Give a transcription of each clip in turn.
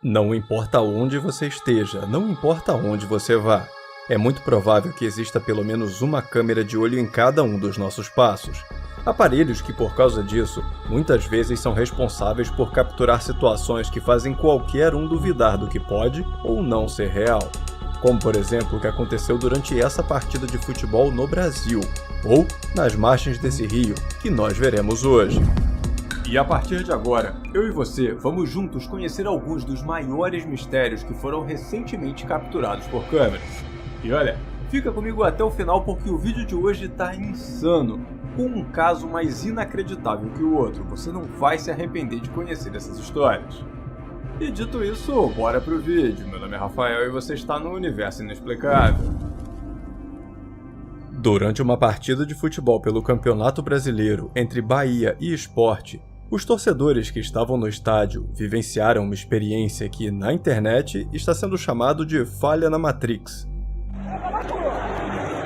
Não importa onde você esteja, não importa onde você vá. É muito provável que exista pelo menos uma câmera de olho em cada um dos nossos passos. Aparelhos que, por causa disso, muitas vezes são responsáveis por capturar situações que fazem qualquer um duvidar do que pode ou não ser real. Como, por exemplo, o que aconteceu durante essa partida de futebol no Brasil, ou nas margens desse rio, que nós veremos hoje. E a partir de agora, eu e você vamos juntos conhecer alguns dos maiores mistérios que foram recentemente capturados por câmeras. E olha, fica comigo até o final porque o vídeo de hoje tá insano, com um caso mais inacreditável que o outro. Você não vai se arrepender de conhecer essas histórias. E dito isso, bora pro vídeo. Meu nome é Rafael e você está no Universo Inexplicável. Durante uma partida de futebol pelo Campeonato Brasileiro entre Bahia e Sport, os torcedores que estavam no estádio vivenciaram uma experiência que, na internet, está sendo chamado de falha na Matrix.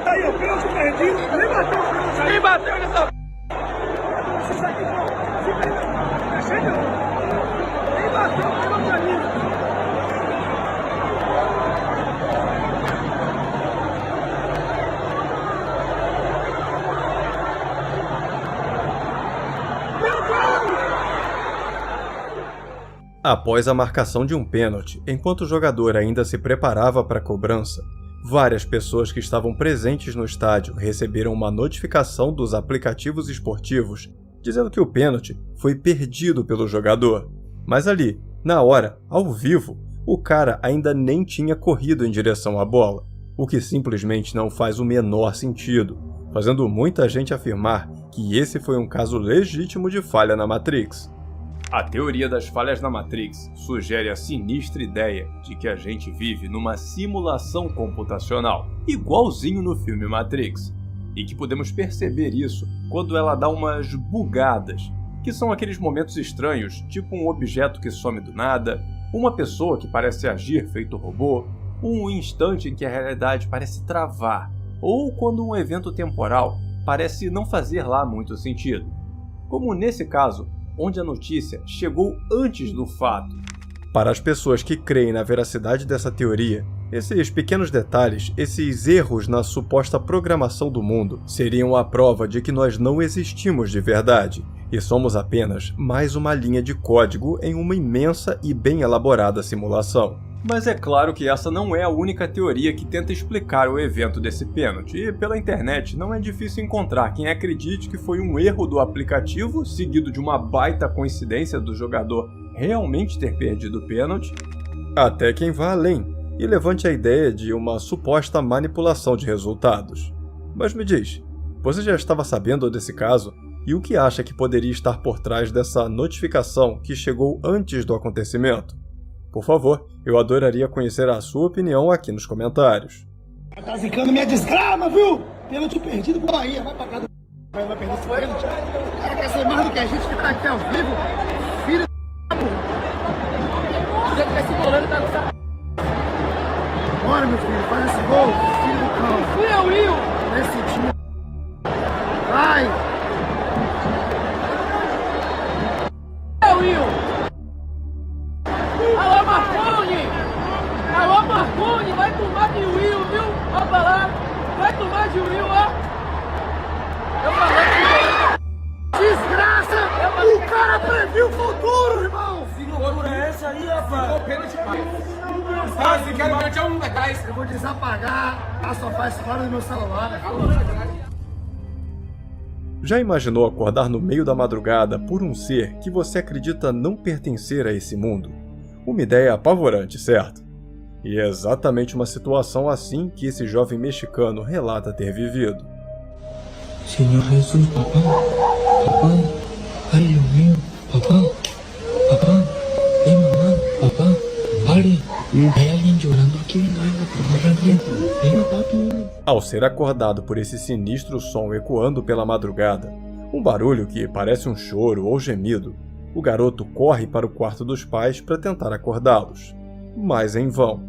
Aí, o pênalti perdido, nem bateu. Quem bateu nessa isso aqui, tá chegando. Nem bateu o pênalti ali. Após a marcação de um pênalti, enquanto o jogador ainda se preparava para a cobrança, várias pessoas que estavam presentes no estádio receberam uma notificação dos aplicativos esportivos dizendo que o pênalti foi perdido pelo jogador. Mas ali, na hora, ao vivo, o cara ainda nem tinha corrido em direção à bola, o que simplesmente não faz o menor sentido, fazendo muita gente afirmar que esse foi um caso legítimo de falha na Matrix. A teoria das falhas na Matrix sugere a sinistra ideia de que a gente vive numa simulação computacional, igualzinho no filme Matrix, e que podemos perceber isso quando ela dá umas bugadas, que são aqueles momentos estranhos, tipo um objeto que some do nada, uma pessoa que parece agir feito robô, um instante em que a realidade parece travar, ou quando um evento temporal parece não fazer lá muito sentido. Como nesse caso, onde a notícia chegou antes do fato. Para as pessoas que creem na veracidade dessa teoria, esses pequenos detalhes, esses erros na suposta programação do mundo, seriam a prova de que nós não existimos de verdade, e somos apenas mais uma linha de código em uma imensa e bem elaborada simulação. Mas é claro que essa não é a única teoria que tenta explicar o evento desse pênalti, e pela internet não é difícil encontrar quem acredite que foi um erro do aplicativo, seguido de uma baita coincidência do jogador realmente ter perdido o pênalti, até quem vá além e levante a ideia de uma suposta manipulação de resultados. Mas me diz, você já estava sabendo desse caso? E o que acha que poderia estar por trás dessa notificação que chegou antes do acontecimento? Por favor, eu adoraria conhecer a sua opinião aqui nos comentários. Tá zicando minha desgrama, viu? Pênalti perdido pro Bahia. Vai pra cá do... Vai perder esse pênalti. O cara quer ser mais do que a gente que tá aqui ao vivo. Filho da p***. Se você tivesse bolando, tá com essa... Bora, meu filho, faz esse gol. Filho do cão. Fui eu, Will. Nesse time. Vai. É o Will. Alô, Marconi! Alô, Marconi! Vai tomar de Will, viu? Ó pra lá! Vai tomar de Will, ó! Eu falei que... Desgraça! O cara previu o futuro, irmão! Que loucura é essa aí, rapaz? Eu vou desapagar a sofá escola do meu celular. Já imaginou acordar no meio da madrugada por um ser que você acredita não pertencer a esse mundo? Uma ideia apavorante, certo? E é exatamente uma situação assim que esse jovem mexicano relata ter vivido. Senhor Jesus, papá, ai, Deus mío, papá, mamá, papá, pare, hay alguien llorando aquí, venga, papi. Ao ser acordado por esse sinistro som ecoando pela madrugada, um barulho que parece um choro ou gemido, o garoto corre para o quarto dos pais para tentar acordá-los, mas em vão.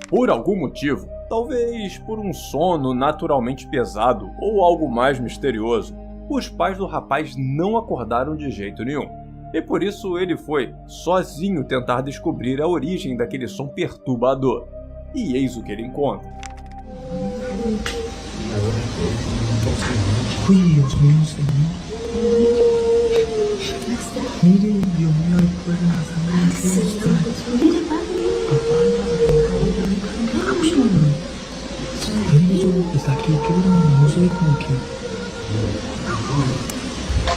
Por algum motivo, talvez por um sono naturalmente pesado ou algo mais misterioso, os pais do rapaz não acordaram de jeito nenhum. E por isso ele foi, sozinho, tentar descobrir a origem daquele som perturbador. E eis o que ele encontra. Uy, Dios mío, Señor. Mire, Dios mío, recuerda la sangre de Cristo. Mire, está aquí, que no sé como que.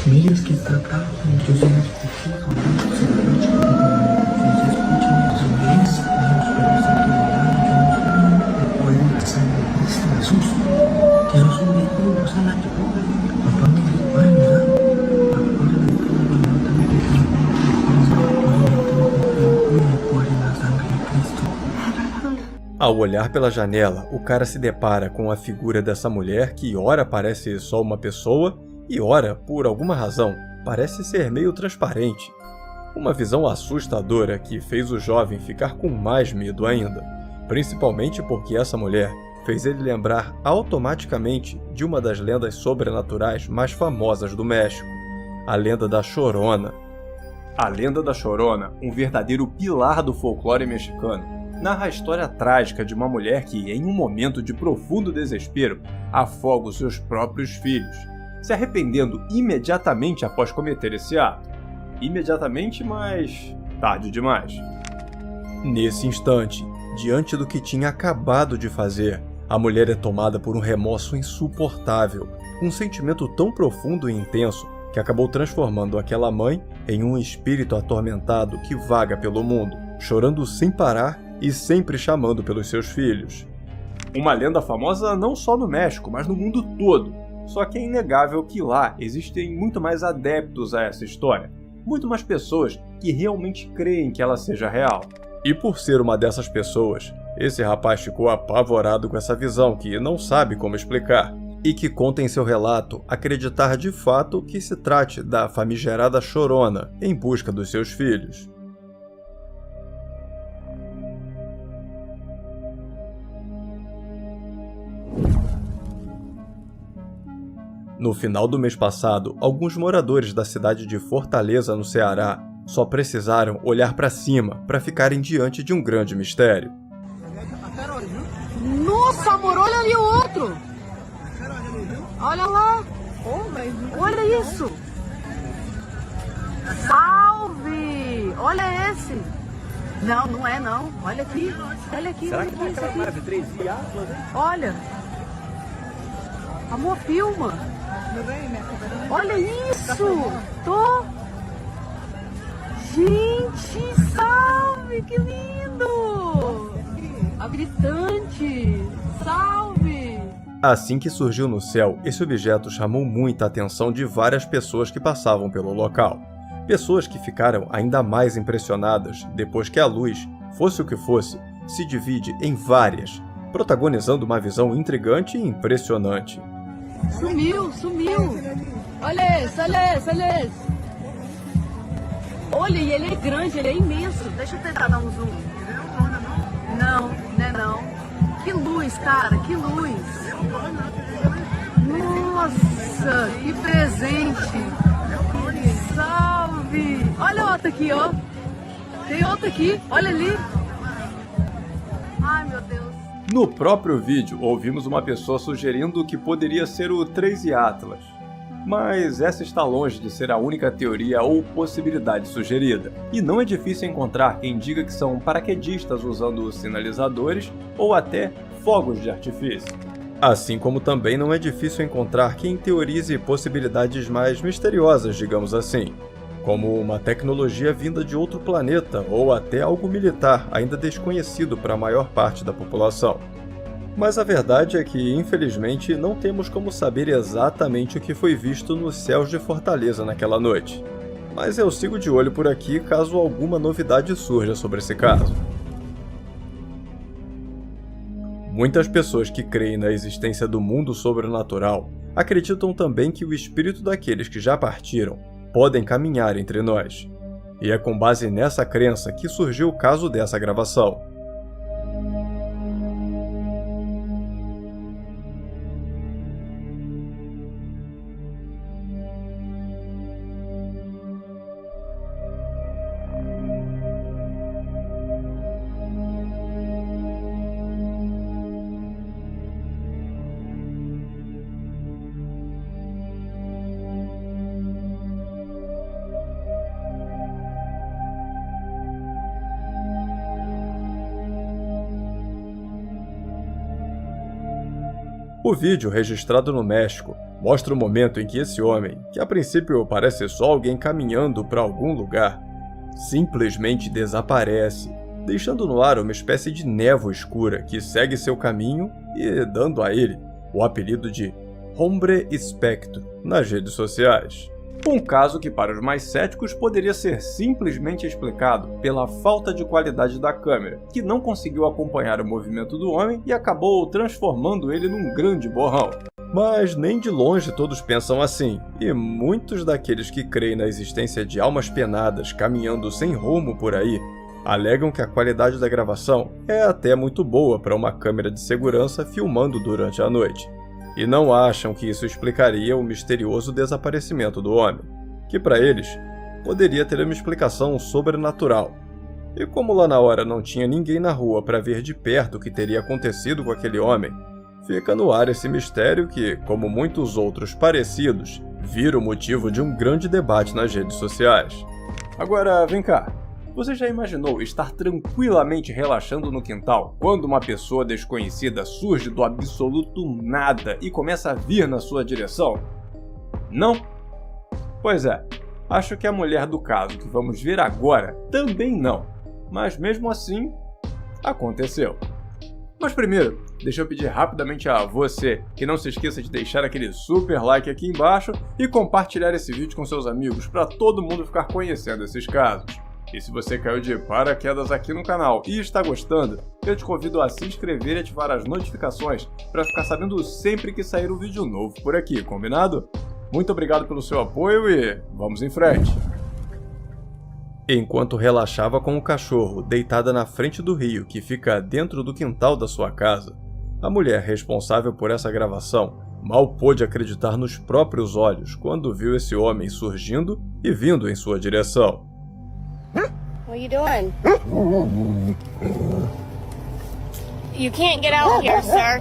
Mire, es que está acá, yo soy los testigos, ¿no? Se escuchan también, los perros están llorando, recuerden la sangre de Cristo Jesús. Quiero subir como a la tuba, papá me dijo, ay, mira, recuerden la sangre de Cristo. Ao olhar pela janela, o cara se depara com a figura dessa mulher que ora parece só uma pessoa e ora, por alguma razão, parece ser meio transparente. Uma visão assustadora que fez o jovem ficar com mais medo ainda, principalmente porque essa mulher fez ele lembrar automaticamente de uma das lendas sobrenaturais mais famosas do México, a lenda da Chorona. A lenda da Chorona, um verdadeiro pilar do folclore mexicano, narra a história trágica de uma mulher que, em um momento de profundo desespero, afoga os seus próprios filhos, se arrependendo imediatamente após cometer esse ato. Imediatamente, mas tarde demais. Nesse instante, diante do que tinha acabado de fazer, a mulher é tomada por um remorso insuportável, um sentimento tão profundo e intenso que acabou transformando aquela mãe em um espírito atormentado que vaga pelo mundo, chorando sem parar e sempre chamando pelos seus filhos. Uma lenda famosa não só no México, mas no mundo todo. Só que é inegável que lá existem muito mais adeptos a essa história, muito mais pessoas que realmente creem que ela seja real. E por ser uma dessas pessoas, esse rapaz ficou apavorado com essa visão que não sabe como explicar, e que conta em seu relato acreditar de fato que se trate da famigerada Chorona em busca dos seus filhos. No final do mês passado, alguns moradores da cidade de Fortaleza, no Ceará, só precisaram olhar para cima para ficarem diante de um grande mistério. Nossa, amor, olha ali o outro! Olha lá! Olha isso! Salve! Olha esse! Não, não é não. Olha aqui. Olha aqui. Será que é aquela de 3 Atlas, hein? Olha! Amor, filma! Olha isso! Tô! Gente, salve! Que lindo! A gritante! Salve! Assim que surgiu no céu, esse objeto chamou muita atenção de várias pessoas que passavam pelo local. Pessoas que ficaram ainda mais impressionadas depois que a luz, fosse o que fosse, se divide em várias, protagonizando uma visão intrigante e impressionante. Sumiu, sumiu! Olha esse, olha esse, olha esse! Olha, e ele é grande, ele é imenso. Deixa eu tentar dar um zoom. Não, não é não. Que luz, cara, que luz! Nossa, que presente! Salve! Olha outra aqui, ó. Tem outra aqui, olha ali. Ai, meu Deus. No próprio vídeo, ouvimos uma pessoa sugerindo que poderia ser o 3 Atlas. Mas essa está longe de ser a única teoria ou possibilidade sugerida, e não é difícil encontrar quem diga que são paraquedistas usando sinalizadores ou até fogos de artifício. Assim como também não é difícil encontrar quem teorize possibilidades mais misteriosas, digamos assim, como uma tecnologia vinda de outro planeta ou até algo militar ainda desconhecido para a maior parte da população. Mas a verdade é que, infelizmente, não temos como saber exatamente o que foi visto nos céus de Fortaleza naquela noite. Mas eu sigo de olho por aqui caso alguma novidade surja sobre esse caso. Muitas pessoas que creem na existência do mundo sobrenatural acreditam também que o espírito daqueles que já partiram podem caminhar entre nós. E é com base nessa crença que surgiu o caso dessa gravação. O vídeo, registrado no México, mostra o momento em que esse homem, que a princípio parece só alguém caminhando para algum lugar, simplesmente desaparece, deixando no ar uma espécie de névoa escura que segue seu caminho e dando a ele o apelido de Hombre Espectro nas redes sociais. Um caso que para os mais céticos poderia ser simplesmente explicado pela falta de qualidade da câmera, que não conseguiu acompanhar o movimento do homem e acabou transformando ele num grande borrão. Mas nem de longe todos pensam assim, e muitos daqueles que creem na existência de almas penadas caminhando sem rumo por aí, alegam que a qualidade da gravação é até muito boa para uma câmera de segurança filmando durante a noite. E não acham que isso explicaria o misterioso desaparecimento do homem, que para eles poderia ter uma explicação sobrenatural. E como lá na hora não tinha ninguém na rua para ver de perto o que teria acontecido com aquele homem, fica no ar esse mistério que, como muitos outros parecidos, vira o motivo de um grande debate nas redes sociais. Agora, vem cá. Você já imaginou estar tranquilamente relaxando no quintal quando uma pessoa desconhecida surge do absoluto nada e começa a vir na sua direção? Não? Pois é, acho que a mulher do caso que vamos ver agora também não, mas mesmo assim, aconteceu. Mas primeiro, deixa eu pedir rapidamente a você que não se esqueça de deixar aquele super like aqui embaixo e compartilhar esse vídeo com seus amigos para todo mundo ficar conhecendo esses casos. E se você caiu de paraquedas aqui no canal e está gostando, eu te convido a se inscrever e ativar as notificações para ficar sabendo sempre que sair um vídeo novo por aqui, combinado? Muito obrigado pelo seu apoio e vamos em frente! Enquanto relaxava com o cachorro deitada na frente do rio que fica dentro do quintal da sua casa, a mulher responsável por essa gravação mal pôde acreditar nos próprios olhos quando viu esse homem surgindo e vindo em sua direção. What are you doing? You can't get out here, sir.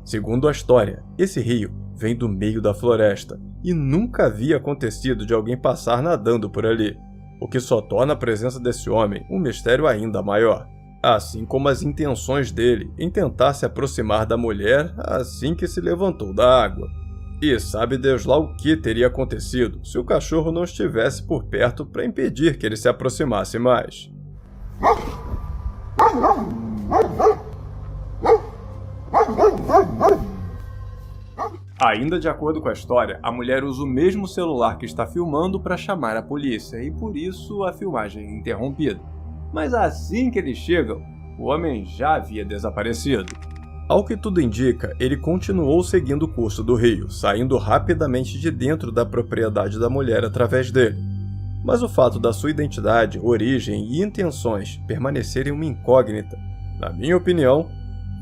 Segundo a história, esse rio vem do meio da floresta e nunca havia acontecido de alguém passar nadando por ali, o que só torna a presença desse homem um mistério ainda maior, assim como as intenções dele em tentar se aproximar da mulher assim que se levantou da água. E sabe Deus lá o que teria acontecido se o cachorro não estivesse por perto para impedir que ele se aproximasse mais. Ainda de acordo com a história, a mulher usa o mesmo celular que está filmando para chamar a polícia e por isso a filmagem é interrompida. Mas assim que eles chegam, o homem já havia desaparecido. Ao que tudo indica, ele continuou seguindo o curso do rio, saindo rapidamente de dentro da propriedade da mulher através dele. Mas o fato da sua identidade, origem e intenções permanecerem uma incógnita, na minha opinião,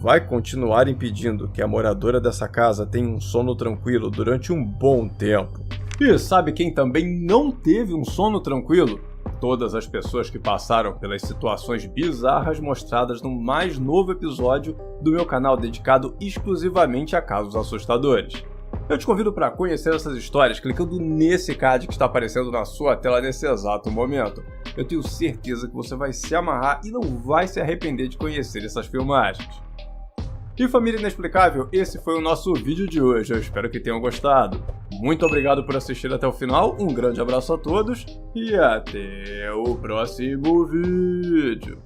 vai continuar impedindo que a moradora dessa casa tenha um sono tranquilo durante um bom tempo. E sabe quem também não teve um sono tranquilo? Todas as pessoas que passaram pelas situações bizarras mostradas no mais novo episódio do meu canal dedicado exclusivamente a casos assustadores. Eu te convido para conhecer essas histórias clicando nesse card que está aparecendo na sua tela nesse exato momento. Eu tenho certeza que você vai se amarrar e não vai se arrepender de conhecer essas filmagens. E família inexplicável, esse foi o nosso vídeo de hoje, eu espero que tenham gostado. Muito obrigado por assistir até o final, um grande abraço a todos e até o próximo vídeo.